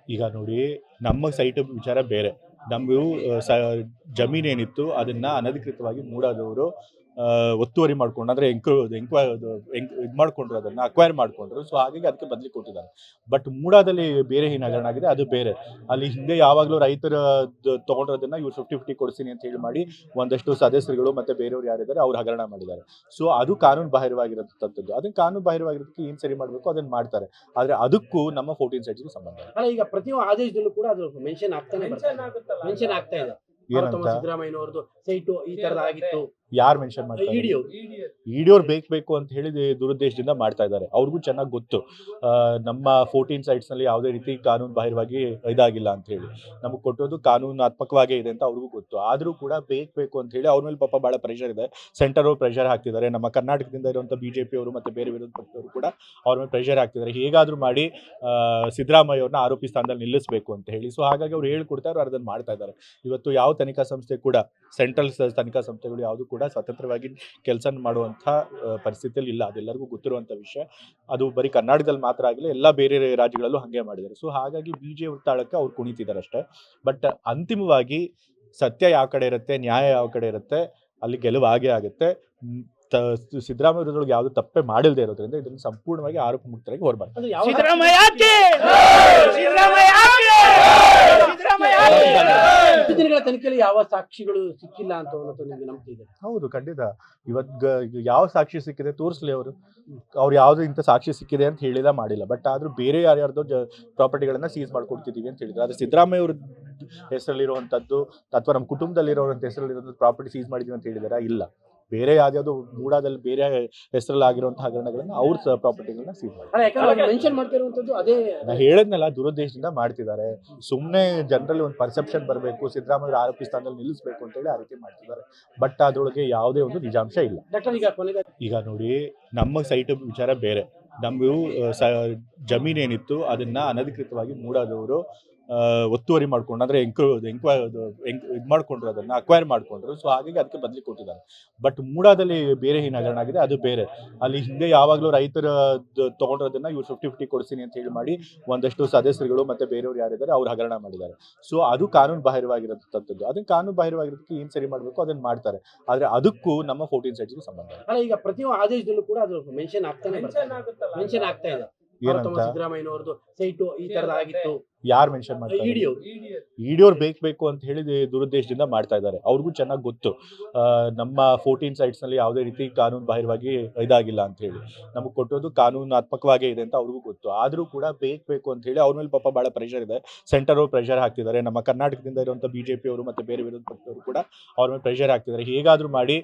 ಈಗ ನೋಡಿ, ನಮ್ಮ ಸೈಟ್ ವಿಚಾರ ಬೇರೆ. ನಮ್ಮದು ಜಮೀನೇನಿತ್ತು ಅದನ್ನ ಅನಧಿಕೃತವಾಗಿ ಮೂಡಾದವರು ಒತ್ತುವರಿ ಮಾಡ್ಕೊಂಡು, ಅಂದ್ರೆ ಇದು ಮಾಡ್ಕೊಂಡ್ರು, ಅದನ್ನ ಅಕ್ವೈರ್ ಮಾಡ್ಕೊಂಡ್ರು. ಸೊ ಹಾಗಾಗಿ ಅದಕ್ಕೆ ಬದಲಿ ಕೊಟ್ಟಿದ್ದಾರೆ. ಬಟ್ ಮೂಡಾದಲ್ಲಿ ಬೇರೆ ಏನು ಹಗರಣ ಆಗಿದೆ, ಅದು ಬೇರೆ. ಅಲ್ಲಿ ಹಿಂದೆ ಯಾವಾಗಲೂ ರೈತರ ತಗೊಂಡಿರೋದನ್ನ ಇವ್ರು 50-50 ಕೊಡ್ತೀನಿ ಅಂತ ಹೇಳಿ ಮಾಡಿ ಒಂದಷ್ಟು ಸದಸ್ಯರುಗಳು ಮತ್ತೆ ಬೇರೆಯವ್ರು ಯಾರಿದ್ದಾರೆ ಅವ್ರು ಹಗರಣ ಮಾಡಿದ್ದಾರೆ. ಸೊ ಅದು ಕಾನೂನು ಬಾಹಿರವಾಗಿರತಕ್ಕಂಥದ್ದು. ಅದನ್ನ ಕಾನೂನು ಬಾಹಿರವಾಗಿರೋದಕ್ಕೆ ಏನ್ ಸರಿ ಮಾಡಬೇಕು ಅದನ್ನ ಮಾಡ್ತಾರೆ. ಆದ್ರೆ ಅದಕ್ಕೂ ನಮ್ಮ 14 ಸೈಟ್ಸ್ಗೂ ಸಂಬಂಧ ಇಲ್ಲ. ಅಲ್ಲ, ಈಗ ಪ್ರತಿಯೊಂದು ಆದೇಶದಲ್ಲೂ ಕೂಡ ಅದು ಮೆನ್ಷನ್ ಆಗ್ತಾ ಇದೆ. ಏನಂತ ಸಿದ್ದರಾಮಯ್ಯನವರದು ಸೈಟು ಈ ತರದಾಗಿತ್ತು. ಯಾರು ಮೆನ್ಷನ್ ಮಾಡ್ತಾರೆ? ಇಡಿಯವ್ರು ಬೇಕು ಅಂತ ಹೇಳಿ ದುರುದ್ದೇಶದಿಂದ ಮಾಡ್ತಾ ಇದ್ದಾರೆ. ಅವ್ರಿಗೂ ಚೆನ್ನಾಗಿ ಗೊತ್ತು ನಮ್ಮ 14 ಸೈಟ್ಸ್ ನಲ್ಲಿ ಯಾವುದೇ ರೀತಿ ಕಾನೂನು ಬಾಹಿರವಾಗಿ ಇದಾಗಿಲ್ಲ ಅಂತ ಹೇಳಿ. ನಮಗೆ ಕೊಟ್ಟೋದು ಕಾನೂನಾತ್ಮಕವಾಗೇ ಇದೆ ಅಂತ ಅವ್ರಿಗೂ ಗೊತ್ತು. ಆದ್ರೂ ಕೂಡ ಬೇಕು ಅಂತ ಹೇಳಿ ಅವ್ರ ಮೇಲೆ ಪಾಪ ಬಹಳ ಪ್ರೆಷರ್ ಇದೆ. ಸೆಂಟರ್ ಅವ್ರು ಪ್ರೆಷರ್ ಹಾಕ್ತಿದ್ದಾರೆ. ನಮ್ಮ ಕರ್ನಾಟಕದಿಂದ ಇರುವಂತ ಬಿಜೆಪಿ ಅವರು ಮತ್ತೆ ಬೇರೆ ವಿರೋಧ ಪಕ್ಷದವರು ಕೂಡ ಅವ್ರ ಮೇಲೆ ಪ್ರೆಷರ್ ಹಾಕ್ತಿದ್ದಾರೆ. ಹೇಗಾದ್ರೂ ಮಾಡಿ ಸಿದ್ದರಾಮಯ್ಯ ಅವ್ರನ್ನ ಆರೋಪಿ ಸ್ಥಾನದಲ್ಲಿ ನಿಲ್ಲಿಸಬೇಕು ಅಂತ ಹೇಳಿ. ಸೊ ಹಾಗಾಗಿ ಅವ್ರು ಹೇಳ್ಕೊಡ್ತಾರೆ, ಅವ್ರು ಅದನ್ನ ಮಾಡ್ತಾ ಇದ್ದಾರೆ. ಇವತ್ತು ಯಾವ ತನಿಖಾ ಸಂಸ್ಥೆ ಕೂಡ, ಸೆಂಟ್ರಲ್ ತನಿಖಾ ಸಂಸ್ಥೆಗಳು ಯಾವುದು ಕೂಡ ಸ್ವತಂತ್ರವಾಗಿ ಕೆಲಸ ಮಾಡುವಂಥ ಪರಿಸ್ಥಿತಿಯಲ್ಲಿ ಇಲ್ಲ. ಅದೆಲ್ಲರಿಗೂ ಗೊತ್ತಿರುವಂಥ ವಿಷಯ. ಅದು ಬರೀ ಕರ್ನಾಟಕದಲ್ಲಿ ಮಾತ್ರ ಆಗಲಿ, ಎಲ್ಲ ಬೇರೆ ರಾಜ್ಯಗಳಲ್ಲೂ ಹಾಗೆ ಮಾಡಿದ್ದಾರೆ. ಸೊ ಹಾಗಾಗಿ ಬಿಜೆ ತಾಳಕ್ಕೆ ಅವ್ರು ಕುಣಿತಿದ್ದಾರೆ ಅಷ್ಟೇ. ಬಟ್ ಅಂತಿಮವಾಗಿ ಸತ್ಯ ಯಾವ ಕಡೆ ಇರುತ್ತೆ, ನ್ಯಾಯ ಯಾವ ಕಡೆ ಇರುತ್ತೆ, ಅಲ್ಲಿ ಗೆಲುವು ಆಗೇ ಆಗುತ್ತೆ. ಸಿದ್ದರಾಮಯ್ಯ ವಿರುದ್ಧೊಳಗೆ ಯಾವುದು ತಪ್ಪೇ ಮಾಡಿಲ್ಲದೆ ಇರೋದ್ರಿಂದ ಇದನ್ನು ಸಂಪೂರ್ಣವಾಗಿ ಆರೋಪ ಮುಕ್ತರಾಗಿ ಹೊರಬಾರ್ದು. ದಿನಗಳ ತನಿಖೆಯಲ್ಲಿ ಯಾವ ಸಾಕ್ಷಿಗಳು ಸಿಕ್ಕಿಲ್ಲ ಅಂತ ನಿಮಗೆ ನಂಬಿಕೆ ಇದೆ? ಹೌದು, ಖಂಡಿತ. ಯಾವ ಸಾಕ್ಷಿ ಸಿಕ್ಕಿದೆ ತೋರಿಸ್ಲಿ. ಅವ್ರು ಯಾವ್ದು ಇಂಥ ಸಾಕ್ಷಿ ಸಿಕ್ಕಿದೆ ಅಂತ ಹೇಳಿಲ್ಲ, ಮಾಡಿಲ್ಲ. ಬಟ್ ಆದ್ರೂ ಬೇರೆ ಯಾರ್ಯಾರ್ದೋ ಪ್ರಾಪರ್ಟಿಗಳನ್ನ ಸೀಸ್ ಮಾಡ್ಕೊಡ್ತಿದೀವಿ ಅಂತ ಹೇಳಿದ್ರು. ಆದ್ರೆ ಸಿದ್ದರಾಮಯ್ಯ ಅವ್ರ ಹೆಸರಲ್ಲಿರುವಂತದ್ದು ಅಥವಾ ನಮ್ಮ ಕುಟುಂಬದಲ್ಲಿರೋಂಥ ಹೆಸರಲ್ಲಿರೋ ಪ್ರಾಪರ್ಟಿ ಸೀಸ್ ಮಾಡಿದೀವಿ ಅಂತ ಹೇಳಿದಾರ? ಇಲ್ಲ. ಬೇರೆ ಯಾವ್ದಾವ್ದು ಮೂಡಾದಲ್ಲಿ ಬೇರೆ ಹೆಸರಲ್ಲಿ ಆಗಿರುವಂತಹ ಹಗರಣಗಳನ್ನ ಅವ್ರ ಪ್ರಾಪರ್ಟಿಗಳನ್ನ ಸೀಸ್ ಮಾಡ್ತಾರೆ. ನಾ ಹೇಳದ್ನಲ್ಲ, ದುರುದ್ದೇಶದಿಂದ ಮಾಡ್ತಿದ್ದಾರೆ. ಸುಮ್ಮನೆ ಜನರಲ್ಲಿ ಒಂದು ಪರ್ಸೆಪ್ಷನ್ ಬರಬೇಕು, ಸಿದ್ದರಾಮಯ್ಯ ಆರೋಪಿ ಸ್ಥಾನದಲ್ಲಿ ನಿಲ್ಲಿಸಬೇಕು ಅಂತ ಹೇಳಿ ಆ ರೀತಿ ಮಾಡ್ತಿದ್ದಾರೆ. ಬಟ್ ಅದ್ರೊಳಗೆ ಯಾವುದೇ ಒಂದು ನಿಜಾಂಶ ಇಲ್ಲ. ಈಗ ನೋಡಿ, ನಮ್ಮ ಸೈಟ್ ವಿಚಾರ ಬೇರೆ. ನಮ್ಮದು ಜಮೀನೇನಿತ್ತು ಅದನ್ನ ಅನಧಿಕೃತವಾಗಿ ಮೂಡಾದವರು ಒತ್ತುವರಿ ಮಾಡ್ಕೊಂಡು, ಅಂದ್ರೆ ಇದು ಮಾಡ್ಕೊಂಡ್ರು, ಅದನ್ನ ಅಕ್ವೈರ್ ಮಾಡ್ಕೊಂಡ್ರು. ಸೊ ಹಾಗಾಗಿ ಅದಕ್ಕೆ ಬದಲಿ ಕೊಟ್ಟಿದ್ದಾರೆ. ಬಟ್ ಮೂಡಾದಲ್ಲಿ ಬೇರೆ ಏನು ಹಗರಣ ಆಗಿದೆ, ಅದು ಬೇರೆ. ಅಲ್ಲಿ ಹಿಂದೆ ಯಾವಾಗಲೂ ರೈತರ ತಗೊಂಡಿರೋದನ್ನ ಇವ್ರು 50-50 ಕೊಡ್ತೀನಿ ಅಂತ ಹೇಳಿ ಮಾಡಿ ಒಂದಷ್ಟು ಸದಸ್ಯರುಗಳು ಮತ್ತೆ ಬೇರೆಯವ್ರು ಯಾರಿದ್ದಾರೆ ಅವ್ರು ಹಗರಣ ಮಾಡಿದ್ದಾರೆ. ಸೊ ಅದು ಕಾನೂನು ಬಾಹಿರವಾಗಿರತಕ್ಕಂಥದ್ದು. ಅದನ್ನ ಕಾನೂನು ಬಾಹಿರವಾಗಿರೋದಕ್ಕೆ ಏನ್ ಸರಿ ಮಾಡಬೇಕು ಅದನ್ನ ಮಾಡ್ತಾರೆ. ಆದ್ರೆ ಅದಕ್ಕೂ ನಮ್ಮ 14 ಸೈಟ್ಸ್ಗೂ ಸಂಬಂಧ ಇಲ್ಲ. ಅಲ್ಲ, ಈಗ ಪ್ರತಿಯೊಂದು ಆದೇಶದಲ್ಲೂ ಕೂಡ ಅದು ಮೆನ್ಷನ್ ಆಗ್ತಾ ಇದೆ. ಸಿದ್ದರಾಮಯ್ಯನವರದು ಸೈಟು ಈ ತರದಾಗಿತ್ತು. ಯಾರು ಮೆನ್ಷನ್ ಮಾಡ್ತಾರೆ? ಇಡಿಯವ್ರು ಬೇಕು ಅಂತ ಹೇಳಿ ದುರುದ್ದೇಶದಿಂದ ಮಾಡ್ತಾ ಇದ್ದಾರೆ. ಅವ್ರಿಗೂ ಚೆನ್ನಾಗಿ ಗೊತ್ತು ನಮ್ಮ 14 ಸೈಟ್ಸ್ ನಲ್ಲಿ ಯಾವುದೇ ರೀತಿ ಕಾನೂನು ಬಾಹಿರವಾಗಿ ಇದಾಗಿಲ್ಲ ಅಂತ ಹೇಳಿ. ನಮಗೆ ಕೊಟ್ಟೋದು ಕಾನೂನಾತ್ಮಕವಾಗೇ ಇದೆ ಅಂತ ಅವ್ರಿಗೂ ಗೊತ್ತು. ಆದ್ರೂ ಕೂಡ ಬೇಕು ಅಂತ ಹೇಳಿ ಅವ್ರ ಮೇಲೆ ಪಾಪ ಬಹಳ ಪ್ರೆಷರ್ ಇದೆ. ಸೆಂಟರ್ ಅವ್ರು ಪ್ರೆಷರ್ ಹಾಕ್ತಿದ್ದಾರೆ. ನಮ್ಮ ಕರ್ನಾಟಕದಿಂದ ಇರುವಂತ ಬಿಜೆಪಿ ಅವರು ಮತ್ತೆ ಬೇರೆ ವಿರೋಧ ಪಕ್ಷದವರು ಕೂಡ ಅವ್ರ ಮೇಲೆ ಪ್ರೆಷರ್ ಹಾಕ್ತಿದ್ದಾರೆ. ಹೇಗಾದ್ರೂ ಮಾಡಿ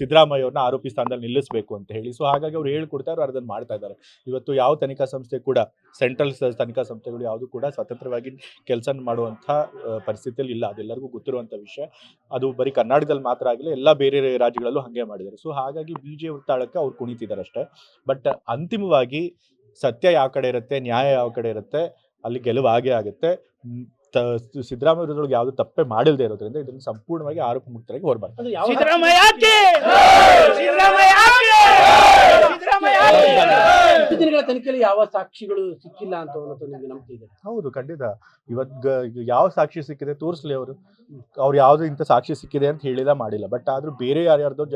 ಸಿದ್ದರಾಮಯ್ಯ ಅವ್ರನ್ನ ಆರೋಪಿ ಸ್ಥಾನದಲ್ಲಿ ನಿಲ್ಲಿಸಬೇಕು ಅಂತ ಹೇಳಿ. ಸೊ ಹಾಗಾಗಿ ಅವ್ರು ಹೇಳ್ಕೊಡ್ತಾರೆ, ಅವ್ರು ಅದನ್ನ ಮಾಡ್ತಾ ಇದ್ದಾರೆ. ಇವತ್ತು ಯಾವ ತನಿಖಾ ಸಂಸ್ಥೆ ಕೂಡ, ಸೆಂಟ್ರಲ್ ತನಿಖಾ ಸಂಸ್ಥೆಗಳು ಯಾವುದು ಕೂಡ ಸ್ವತಂತ್ರವಾಗಿ ಕೆಲಸ ಮಾಡುವಂಥ ಪರಿಸ್ಥಿತಿಯಲ್ಲಿ ಇಲ್ಲ. ಅದೆಲ್ಲರಿಗೂ ಗೊತ್ತಿರುವಂಥ ವಿಷಯ. ಅದು ಬರೀ ಕರ್ನಾಟಕದಲ್ಲಿ ಮಾತ್ರ ಆಗಲಿ, ಎಲ್ಲ ಬೇರೆ ರಾಜ್ಯಗಳಲ್ಲೂ ಹಾಗೆ ಮಾಡಿದ್ದಾರೆ. ಸೊ ಹಾಗಾಗಿ ಬಿಜೆ ತಾಳಕ್ಕೆ ಅವ್ರು ಕುಣಿತಿದ್ದಾರೆ ಅಷ್ಟೇ. ಬಟ್ ಅಂತಿಮವಾಗಿ ಸತ್ಯ ಯಾವ ಕಡೆ ಇರುತ್ತೆ, ನ್ಯಾಯ ಯಾವ ಕಡೆ ಇರುತ್ತೆ, ಅಲ್ಲಿ ಗೆಲುವು ಆಗೇ ಆಗುತ್ತೆ. ಸಿದ್ದರಾಮಯ್ಯ ವಿರುದ್ಧೊಳಗೆ ಯಾವುದು ತಪ್ಪೇ ಮಾಡಿಲ್ಲದೆ ಇರೋದ್ರಿಂದ ಇದನ್ನು ಸಂಪೂರ್ಣವಾಗಿ ಆರೋಪ ಮುಕ್ತರಾಗಿ ಹೊರಬಾರ್ದು. ದಿನಗಳ ತನಿಖೆಯಲ್ಲಿ ಯಾವ ಸಾಕ್ಷಿಗಳು ಸಿಕ್ಕಿಲ್ಲ ಅಂತ ನಿಮಗೆ ನಂಬಿಕೆ ಇದೆ? ಹೌದು, ಖಂಡಿತ. ಯಾವ ಸಾಕ್ಷಿ ಸಿಕ್ಕಿದೆ ತೋರಿಸ್ಲಿ. ಅವ್ರು ಯಾವ್ದು ಇಂಥ ಸಾಕ್ಷಿ ಸಿಕ್ಕಿದೆ ಅಂತ ಹೇಳಿಲ್ಲ, ಮಾಡಿಲ್ಲ. ಬಟ್ ಆದ್ರೂ ಬೇರೆ ಯಾರ್ಯಾರ್ದೋ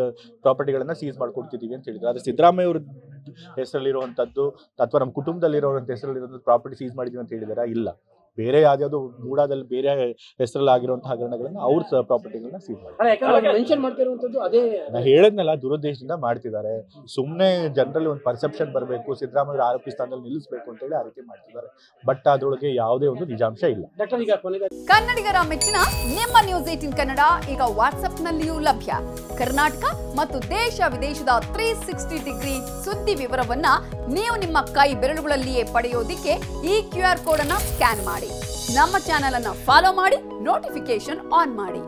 ಪ್ರಾಪರ್ಟಿಗಳನ್ನ ಸೀಸ್ ಮಾಡ್ಕೊಡ್ತಿದೀವಿ ಅಂತ ಹೇಳಿದ್ರು. ಆದ್ರೆ ಸಿದ್ದರಾಮಯ್ಯ ಅವ್ರ ಹೆಸರಲ್ಲಿರುವಂತದ್ದು ಅಥವಾ ನಮ್ಮ ಕುಟುಂಬದಲ್ಲಿರೋಂಥ ಹೆಸರಲ್ಲಿರೋ ಪ್ರಾಪರ್ಟಿ ಸೀಸ್ ಮಾಡಿದೀವಿ ಅಂತ ಹೇಳಿದಾರ? ಇಲ್ಲ. ಬೇರೆ ಯಾವ್ದಾವ್ದು ಮೂಡಾದಲ್ಲಿ ಬೇರೆ ಹೆಸರಲ್ಲಿ ಆಗಿರುವಂತಹ ಹಗರಣಗಳನ್ನ ಅವ್ರ ಪ್ರಾಪರ್ಟಿಗಳನ್ನ ಸೀಸ್ ಮಾಡ್ತಾರೆ. ನಾ ಹೇಳದ್ನಲ್ಲ, ದುರುದ್ದೇಶದಿಂದ ಮಾಡ್ತಿದ್ದಾರೆ. ಸುಮ್ಮನೆ ಜನರಲ್ಲಿ ಒಂದು ಪರ್ಸೆಪ್ಷನ್ ಬರಬೇಕು, ಸಿದ್ದರಾಮಯ್ಯ ಆರೋಪಿ ಸ್ಥಾನದಲ್ಲಿ ನಿಲ್ಲಿಸಬೇಕು ಅಂತ ಹೇಳಿ ಆ ರೀತಿ ಮಾಡ್ತಿದ್ದಾರೆ. ಬಟ್ ಅದ್ರೊಳಗೆ ಯಾವುದೇ ಒಂದು ನಿಜಾಂಶ ಇಲ್ಲ. ಕನ್ನಡಿಗರ ಮೆಚ್ಚಿನ ನಿಮ್ಮ ನ್ಯೂಸ್ 18 ಕನ್ನಡ ಈಗ ವಾಟ್ಸ್ಆಪ್ ನಲ್ಲಿಯೂ ಲಭ್ಯ. ಕರ್ನಾಟಕ ಮತ್ತು ದೇಶ ವಿದೇಶದ 360 ಡಿಗ್ರಿ ಸುದ್ದಿ ವಿವರವನ್ನ ನೀವು ನಿಮ್ಮ ಕೈ ಬೆರಳುಗಳಲ್ಲಿಯೇ ಪಡೆಯೋದಿಕ್ಕೆ ಈ QR ಕೋಡ್ ಅನ್ನು ಸ್ಕ್ಯಾನ್ ಮಾಡಿ. ನಮ್ಮ ಚಾನೆಲ್ ಅನ್ನು ಫಾಲೋ ಮಾಡಿ, ನೋಟಿಫಿಕೇಶನ್ ಆನ್ ಮಾಡಿ.